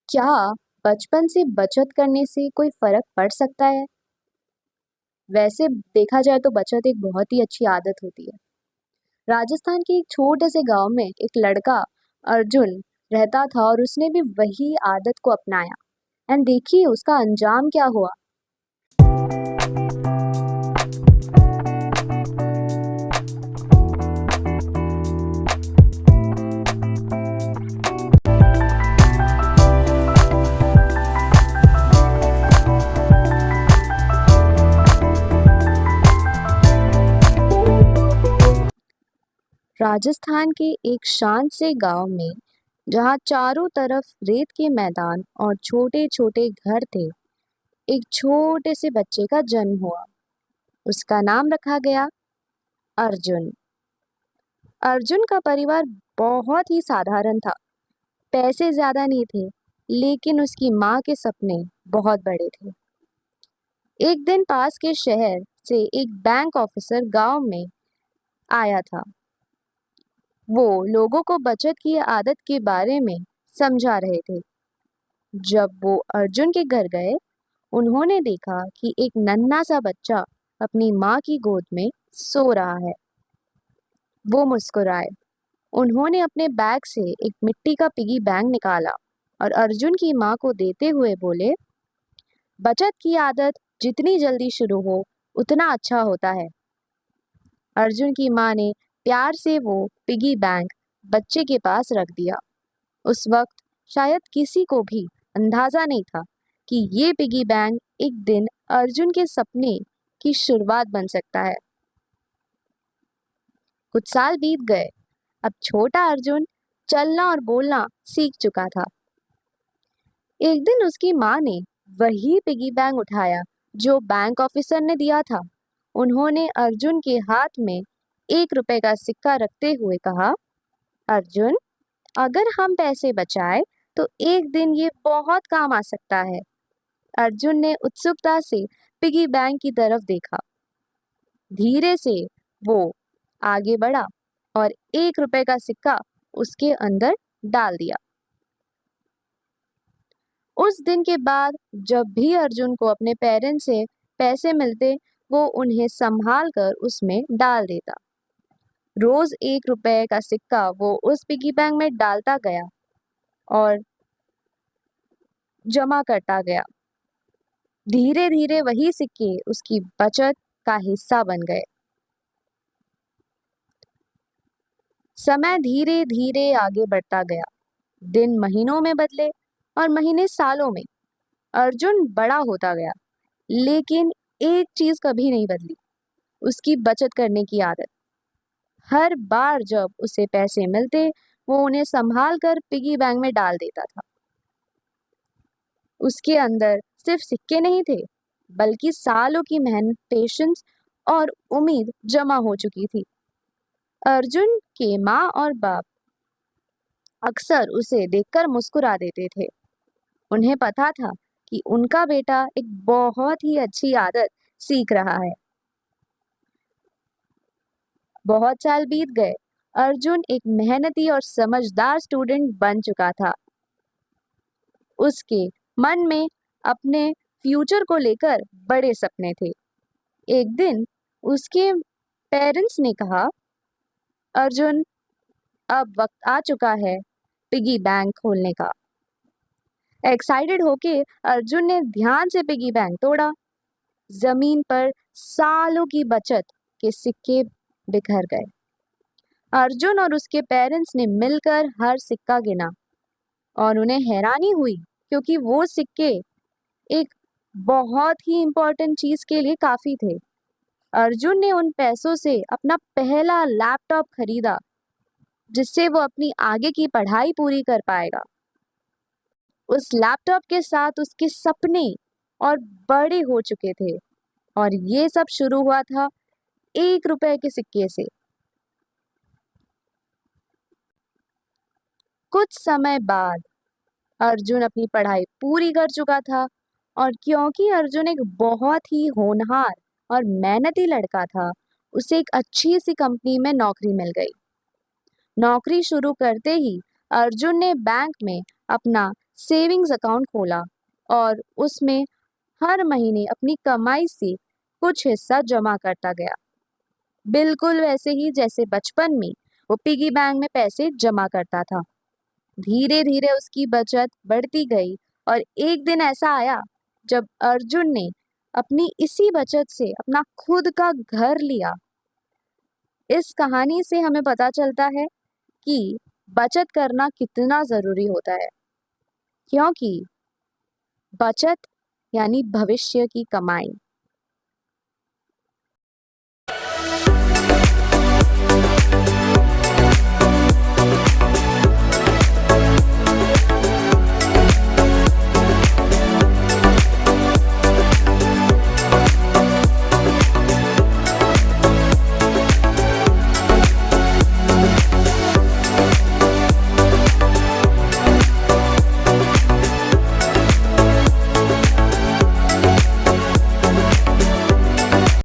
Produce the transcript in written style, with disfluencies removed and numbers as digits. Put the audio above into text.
क्या बचपन से बचत करने से कोई फर्क पड़ सकता है? वैसे देखा जाए तो बचत एक बहुत ही अच्छी आदत होती है। राजस्थान के एक छोटे से गांव में एक लड़का अर्जुन रहता था और उसने भी वही आदत को अपनाया। एंड देखिए उसका अंजाम क्या हुआ। राजस्थान के एक शांत से गांव में जहां चारों तरफ रेत के मैदान और छोटे छोटे घर थे, एक छोटे से बच्चे का जन्म हुआ। उसका नाम रखा गया अर्जुन। अर्जुन का परिवार बहुत ही साधारण था। पैसे ज्यादा नहीं थे, लेकिन उसकी माँ के सपने बहुत बड़े थे। एक दिन पास के शहर से एक बैंक ऑफिसर गांव में आया था। वो लोगों को बचत की आदत के बारे में समझा रहे थे। जब वो अर्जुन के घर गए, उन्होंने देखा कि एक नन्हा सा बच्चा अपनी माँ की गोद में सो रहा है। वो मुस्कुराए। उन्होंने अपने बैग से एक मिट्टी का पिगी बैंक निकाला और अर्जुन की माँ को देते हुए बोले, बचत की आदत जितनी जल्दी शुरू हो उतना अच्छा होता है। अर्जुन की माँ ने प्यार से वो पिगी बैंक बच्चे के पास रख दिया। उस वक्त शायद किसी को भी अंदाजा नहीं था कि ये पिगी बैंक एक दिन अर्जुन के सपने की शुरुआत बन सकता है। कुछ साल बीत गए। अब छोटा अर्जुन चलना और बोलना सीख चुका था। एक दिन उसकी माँ ने वही पिगी बैंक उठाया जो बैंक ऑफिसर ने दिया था। उन्होंने अर्जुन के हाथ में 1 रुपए का सिक्का रखते हुए कहा, अर्जुन, अगर हम पैसे बचाए तो एक दिन ये बहुत काम आ सकता है। अर्जुन ने उत्सुकता से पिगी बैंक की तरफ देखा। धीरे से वो आगे बढ़ा और 1 रुपए का सिक्का उसके अंदर डाल दिया। उस दिन के बाद जब भी अर्जुन को अपने पेरेंट्स से पैसे मिलते, वो उन्हें संभाल कर उसमें डाल देता। रोज 1 रुपए का सिक्का वो उस पिगी बैंक में डालता गया और जमा करता गया। धीरे धीरे वही सिक्के उसकी बचत का हिस्सा बन गए। समय धीरे धीरे आगे बढ़ता गया। दिन महीनों में बदले और महीने सालों में। अर्जुन बड़ा होता गया, लेकिन एक चीज कभी नहीं बदली, उसकी बचत करने की आदत। हर बार जब उसे पैसे मिलते, वो उन्हें संभाल कर पिगी बैंक में डाल देता था। उसके अंदर सिर्फ सिक्के नहीं थे, बल्कि सालों की मेहनत, पेशेंस और उम्मीद जमा हो चुकी थी। अर्जुन के माँ और बाप अक्सर उसे देखकर मुस्कुरा देते थे। उन्हें पता था कि उनका बेटा एक बहुत ही अच्छी आदत सीख रहा है। बहुत साल बीत गए। अर्जुन एक मेहनती और समझदार स्टूडेंट बन चुका था। उसके मन में अपने फ्यूचर को लेकर बड़े सपने थे। एक दिन उसके पेरेंट्स ने कहा, अर्जुन, अब वक्त आ चुका है पिगी बैंक खोलने का। एक्साइटेड होके अर्जुन ने ध्यान से पिगी बैंक तोड़ा। जमीन पर सालों की बचत के सिक्के बिखर गए। अर्जुन और उसके पेरेंट्स ने मिलकर हर सिक्का गिना और उन्हें हैरानी हुई, क्योंकि वो सिक्के एक बहुत ही इम्पोर्टेंट चीज के लिए काफी थे। अर्जुन ने उन पैसों से अपना पहला लैपटॉप खरीदा, जिससे वो अपनी आगे की पढ़ाई पूरी कर पाएगा। उस लैपटॉप के साथ उसके सपने और बड़े हो चुके थे। और ये सब शुरू हुआ था 1 रुपए के सिक्के से। कुछ समय बाद अर्जुन अपनी पढ़ाई पूरी कर चुका था, और क्योंकि अर्जुन एक बहुत ही होनहार और मेहनती लड़का था, उसे एक अच्छी सी कंपनी में नौकरी मिल गई। नौकरी शुरू करते ही अर्जुन ने बैंक में अपना सेविंग्स अकाउंट खोला और उसमें हर महीने अपनी कमाई से कुछ हिस्सा जमा करता गया, बिल्कुल वैसे ही जैसे बचपन में वो पिगी बैंक में पैसे जमा करता था। धीरे धीरे उसकी बचत बढ़ती गई और एक दिन ऐसा आया जब अर्जुन ने अपनी इसी बचत से अपना खुद का घर लिया। इस कहानी से हमें पता चलता है कि बचत करना कितना जरूरी होता है, क्योंकि बचत यानी भविष्य की कमाई।